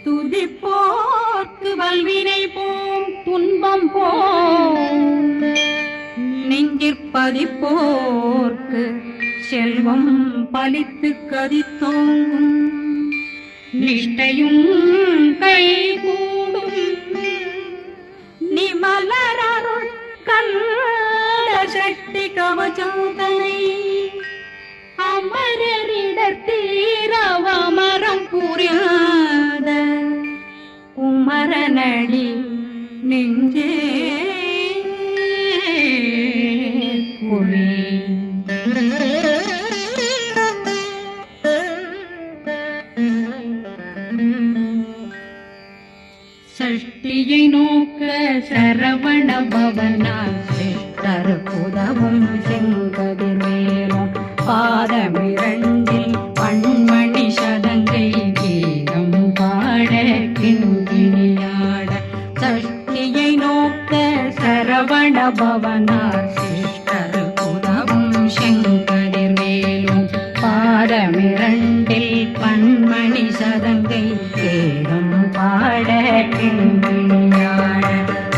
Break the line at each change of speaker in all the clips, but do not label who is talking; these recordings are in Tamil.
துதிப்போர்க்கு வல்வினை போம் துன்பம் போம் நெஞ்சிற்பதிப்போர்க்கு செல்வம் பலித்து கதித்தோங்கும் நிஷ்டையும் கைகூடும் நிமலரருள் கண்ட சக்தி கவச்சந்தனை அமரரிடத்தீரவமரம் புரியாத குமரனடி நெஞ்சே புரி சஷ்டியை நோக்க சரவண பவனால் சித்தர் புதவும் செங்கதிர்வேலும் பாதமிரண்டில் பண்மணி சதங்கை கீதம் பாட கிண்கிணியாட சஷ்டியை நோக்க சரவண பவனால் சித்தர் புதவும் செங்கதிர்வேலும் பாதமிரண்டில் பண்மணி சதங்கை கீதம் பாட கிண்கிணியாட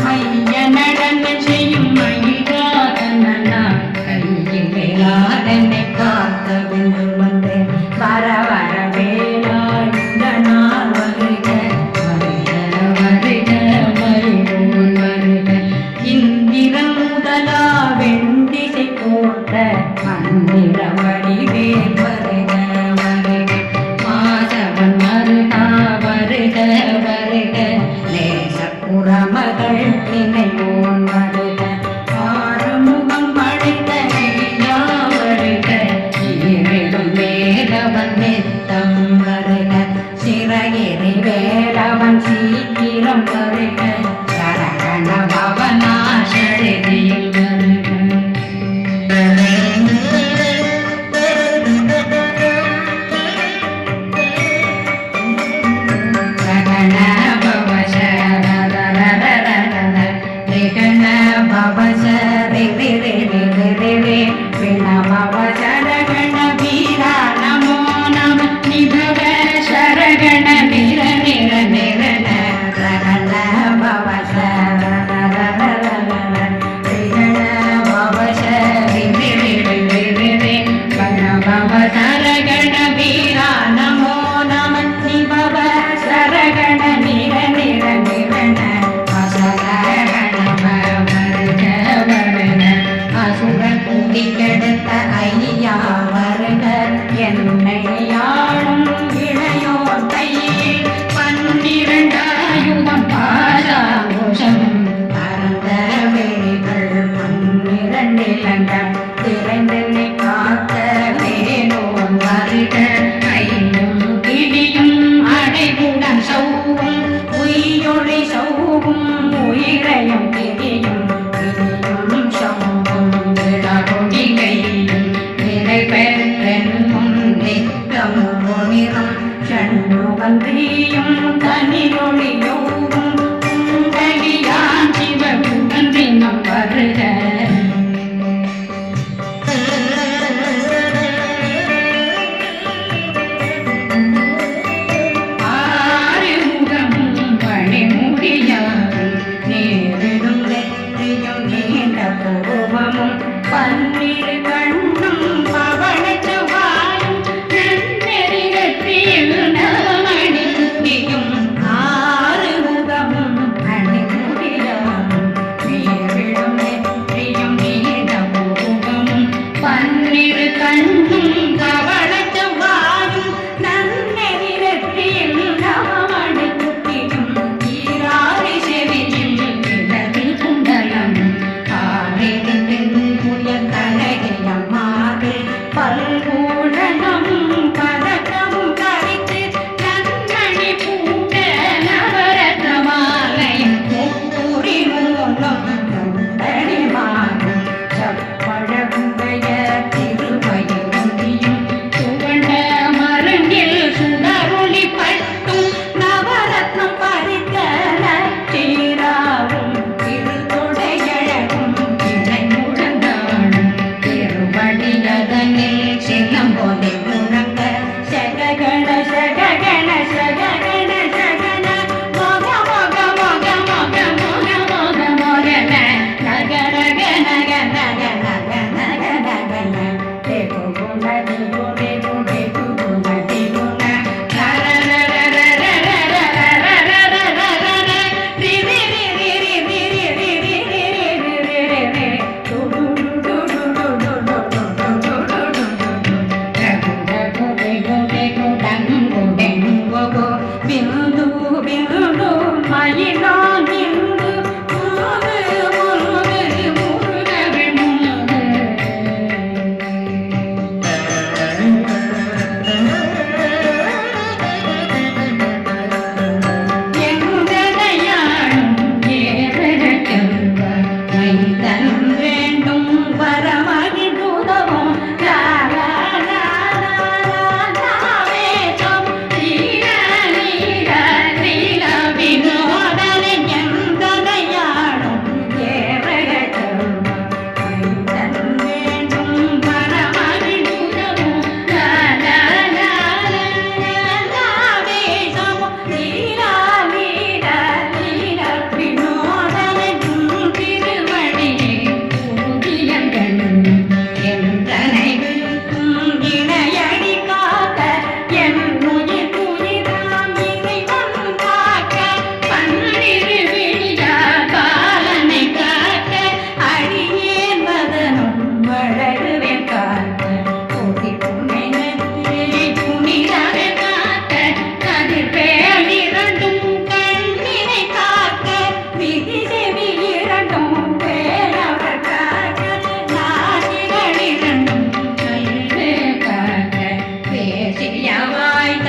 மைய நடன செய்யும் மயிலாதனா கையிலாதனை காத்த வென்று வந்து வர வர வேலாயுத நாள் வருக வருக வருக வருவோன் வருக இந்திரன் முதலா வெண்டிசை போட்ட மந்திர வடிவேல் வருக வருக மாதவன் மருகா வருக வருக நேசப்புறமகள் நினைவோன் வருக ஆறுமுகம் படைத்த ஐயா வருக ஈரிடும் வேலவன் நித்தம் வருக சிறகிரி வேலவன் சீக்கிரம் வருக சரகண பவனாசடியில் வருக சரகண வீரா நமோ நம நிபவ சரகண நிர நிர நிரண சரண பவ சரகண வீரா நமோ நம நிபவ சரகண நிர நிர நிரண கெடுத்த ஐயா வருக என்னை ஆளும் இளையோர் கையில் 12 பாராங்குஷம் பரந்த வெளிகள் 12 இலங்கம் திரைந்தனை காக்க வேலோன் வருக கையும் கிளியும் அடைவுடன் சௌவும் உயிரொளி சௌவும் உயிரையும் கிளியும் கிளியும் சௌவும் கொடிகையும் நிறை பெற்றென் முன்னே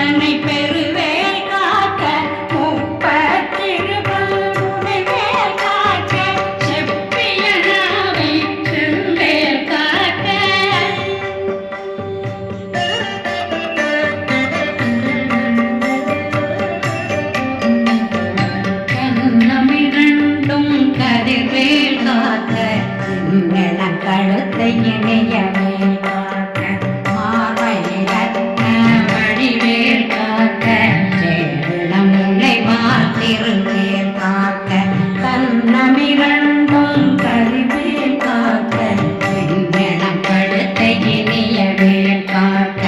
தன்னை பெருவேல் காக்க முப்பத்திருவல் முனைவேல் காக்க செப்பிய நாவை செவ்வேல் காக்க கண்ணமிரண்டும் கதிர்வேல் காக்க இந்நெனக் கழுத்தை இணையவேல் காக்க மார்பையிரத்ன வடிவேல் காக்க சேரணமுலை மாத்திருவேல் காக்க கண்ணமிரண்டும் கதிர்வேல் காக்க இந்நெனக் கழுத்தை இணையவேல் காக்க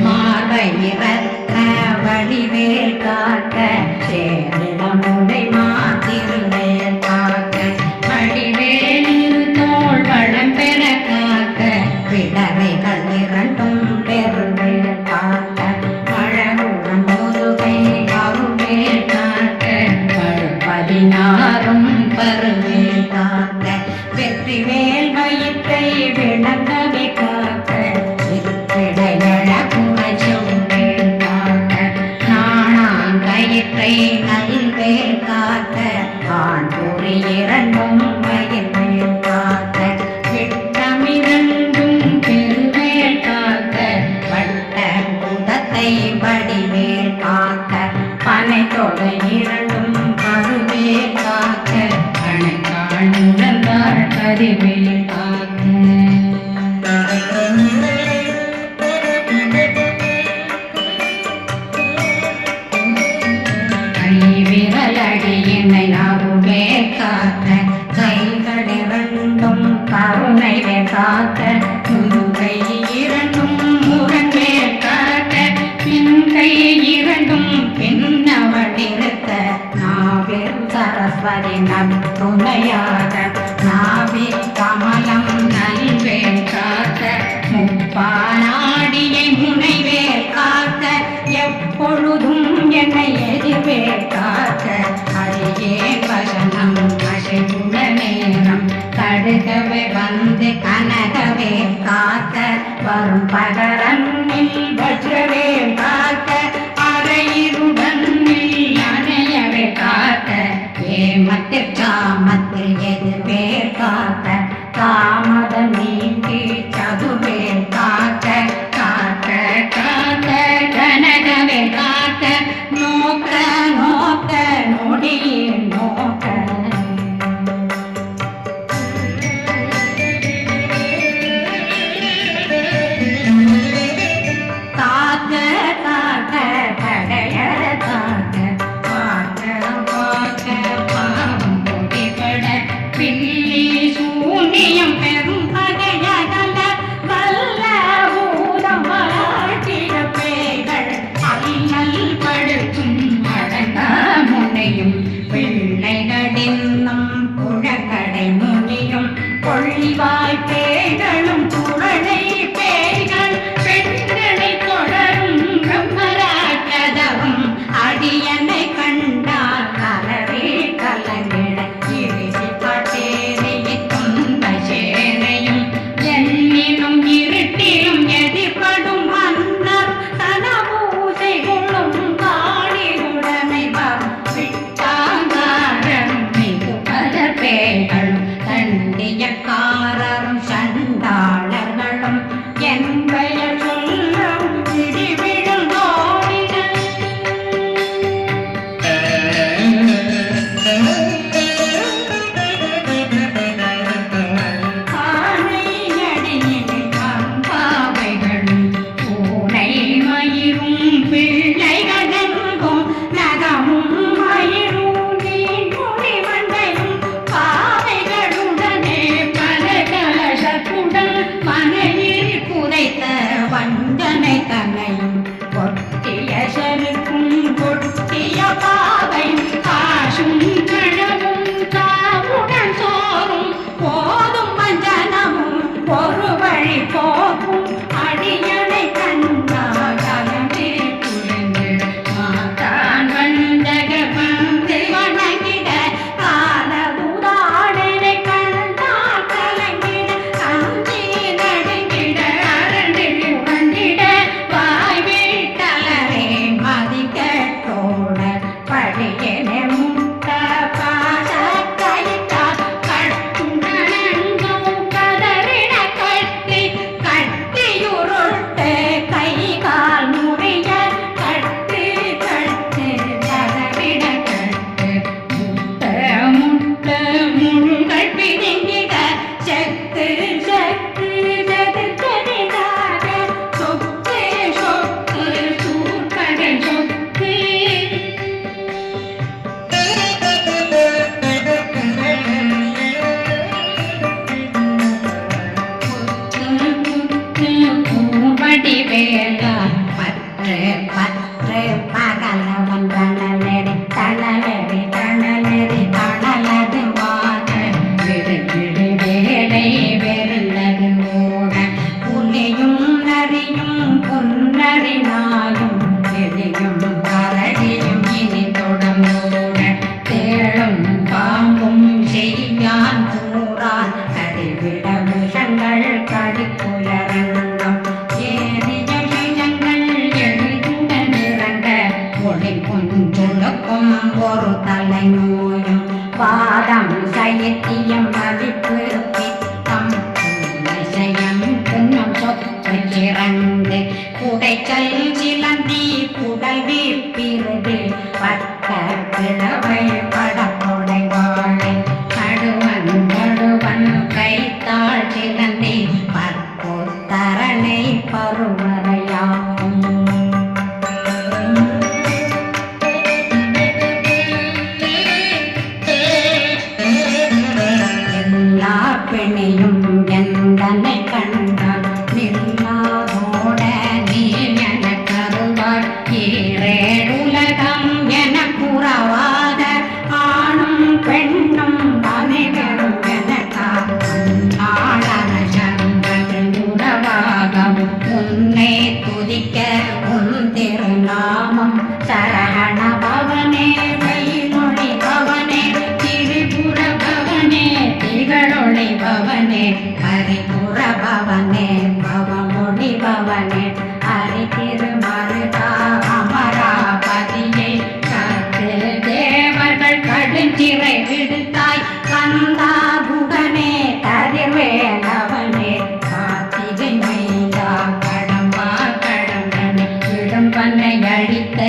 மார்பையிரத்ன வடிவேல் காக்க சேரணமுலை மாத்திருவேல் காக்க வடிவேலிரு தோள் வளம் பெற காக்க பிடரைகள் இரண்டும் பெருவேல் காக்க மழகுடன் முதுகை அருவேல் காக்க பதினாறும் பருவேல் காக்க வெற்றிவேல் வயிற்றை விளங்கவே காக்க சிறுப்பிடையழ புகழ் காக்க நாணாங்கயிற்றை நல்வேல் காக்க காண்புரி இரண்டும் வயிற்வேல் காக்க விட்டமிரண்டும் பெருவேல் காக்க வட்ட குதத்தை வடிவேல் காக்க பனை தொகை இரண்டும் கருவேல் காக்க கணைக்கால் முழந்தாள் கதிவேல் கைவிரலடியினை அருவேல் காக்க கைகளிரண்டும் கருணைவேல் காக்க முதுகை இரண்டும் முரண்வேல் காக்க பின்கை இரண்டும் பின்னவடிருக்க நாவில் சரஸ்வதி நத்துணையாக நாவில் கமலம் நல்வேல் காக்க முப்பானாடியை முனைவேல் காக்க எப்பொழுதும் என்னை எதிர்வேல் காக்க அடியே வசனம் அசைவுட நேரம் கடுகவே வந்து கனகவே காக்க வரும் பகரன்னில் வஜ்ரவேல் காக்க அரையிருடன் அணையவே காக்க ஏமத்தில் காமத்தில் எதிர்வேல் காக்க காமதம் நீக்கி சதுவேல் காக்க காக்க காக்க கனகவே காக்க நோக்க நோக்க நொடியில் நோக்க காக்க காக்க கடையற காக்க பார்க்க பார்க்க பாவம் பொடிபட பில்லி சூனியம் பெரும் பகையகல வல்ல ஊரம் வாழ்த்திட பேய்கள் அல்லல் படுத்தும் அடங்கா முனையும் பிள்ளைகளின்னும் புழக்கடை முனியும் கொள்ளிவாய் பேய்களும் குழலை பேய்கள் பெண்களை தொடரும் பிரம்மராட்டதவும் அடியனை கண்டால் கலவே கலங்கிட இறுதி பட்டேரியை துன்ப சேனையும் என்னினும் இருட்டிலும் எதிர்படும் மன்னர் தனபூசைகளும் காணியுடனை வரும் விட்டாங்காரம் மிகு பல பேய்களும் தண்டியக்காரரும் சண்டாளர்களும் என் பெயர் சொல்லும் இடிவிழும் தோழிகள் ஆனையடியில் பாவைகளும் பூனை மயிரும் பிள்ளைகளெங்கும் நகமும் மயிரும் நீண்முடி மண்டையும் பாவைகளுடனே பல கலசத்துடன் மனையில் புதைத்த வஞ்சனை தன்னையும் கொட்டிய செருக்கும் கொட்டிய பாவை காசும் கனவும் காவுடன் சோறும் போதும் வஞ்சனமும் ஒரு வழி போக்கும் அடியனை கண்டாகலே புரிந்து மாதான் வந்தக வந்து வணங்கிட காலபுதாடனை கண்டால் கலங்கிட கஞ்சி நடுங்கிட அரண்டில் உணர்ந்திட வாய் கல் சிலந்தி குடல் வீப்பிருது பட்ட கிழவை படப்பொடை வாழை நடுவன் கைத்தாள் சிலந்தி பற்பொத்தரணை பருவரையாகும் எல்லா பெண்ணையும் எந்தனை கண்டால் நில்லாதோட நீ என கருவாள் ஈரேடுலகம் என புறவாத ஆணும் பெண்ணும் அனைவரும் எனக்காளன சங்கங்கள் உறவாகவும் உன்னை துதிக்க உன் திருநாமம் சரகண பவனே வெயிலொளி பவனே திரிபுர பவனே திகழொளி பவனே ஹரிபுர பவனே பவமொழி பவனே ஹரி திருமருதா அமராபதியை கத்து தேவர்கள் கடுஞ்சிறை விடுத்தாய் கந்தா குகனே கதிர்வேலவனே கார்த்திகை மைந்தா கடம்பா கடம்பனே விடும்பனை அழித்த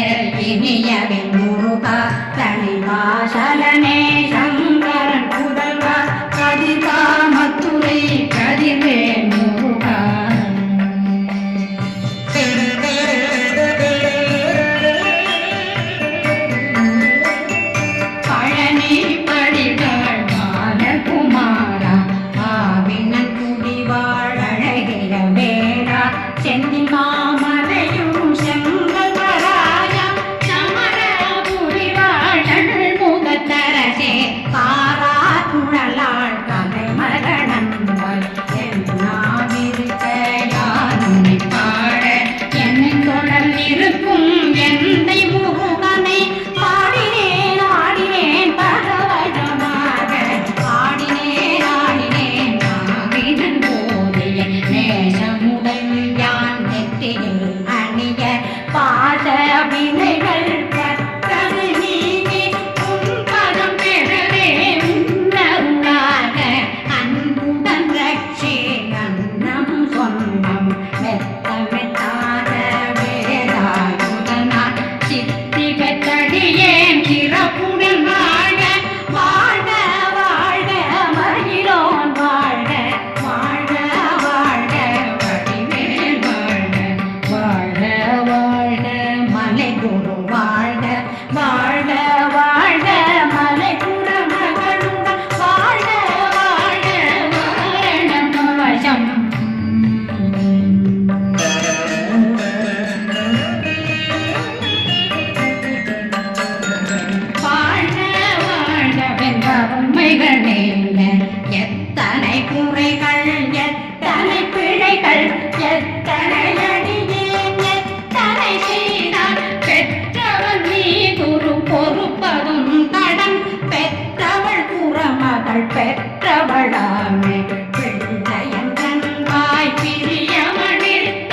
இனியவின் முருகா தனிவாசலனே சங்கரன் புதல்வா கதிர்கா மத்துரை கதிர்வே முருகா பழனி படிகாள் பாலகுமாரா ஆவினன் குடிவாழ் அழகிய வேடா செந்தி மாமலையும் செங்கல் வராயா சமரபுரி வாழல் முகத்தரசே காரா குழலாள் கலை மரணங்கள் என்னாவிருக்க யாருனை பாட என்னை தொடர்ந்திருக்கும் எந்தை முருகனை பாடினேன் ஆடினேன் பரவசமாக ஆடினேன் ஆடினேன் நாவினன் போதிய நேசமுடன் யான் நெற்றியில் அணிய பாச வினைகள் கற்றது நீங்கி உன் பதம் பெறவே உன்னருளாக அன்புடன் ரட்சி அன்னம் சொன்னம் மெத்த மெத்தாத வேதாயுதனால் சித்தி பெற்றடியேன் சிறப்புடன் வாழ வாழ்க வாழ்க மகிழோன் வாழ்க வாழ்க வாழ்க வடிவேல் வாழ்க வாழ்க வாழ்க மலை குரு வாழ்க வாழ்க வாழ்க மலை குர மகளுடன் வாழ்க வாழ்க வாரணம் வசம் வாழ்க வாழ்க வென்ற உண்மைகள் நேர்ந்த எத்தனை குறைகள் எத்தனை பிழைகள் எத்தனை அடியேன் எத்தனை செய்தான் பெற்றவன் நீ குரு பொறுப்பதும் கடன் பெற்றவள் குறமகள் பெற்றவளாமே பிள்ளையன் வாய் பிரியமணிர்த்த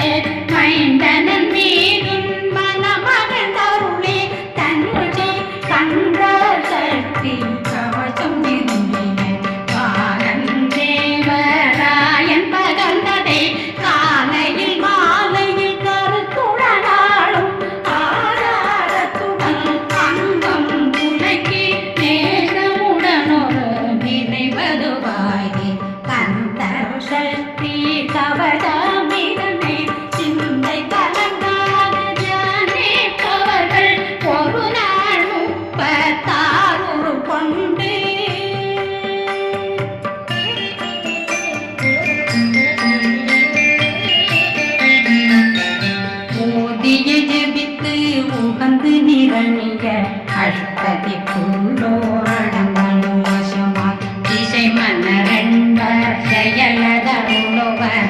மைந்தனன் மீதும் மனமகன் அருளே தன்னுடைய கன்ற சக்தி கவசம் நின்றிய காலன் தேவராயன் பகர்ந்ததை காலையில் மாலையில் கருத்துடனாலும் ஆதாரத்துடன் அங்கம் துலக்கி நேரமுடன் ஒரு நினைவதுவாகி கந்தர் சக்தி கவசமிடமே சிந்தை கலங்காத ஜானிப்பவர்கள் ஒரு நாள் 36 கொண்டு ஓதிய ஜெபித்து உகந்து நிரணிய அஷ்டதிக்குள்ளோரடங்களும் வசமா திசை மன்னரன்பர் செயலதருளவர்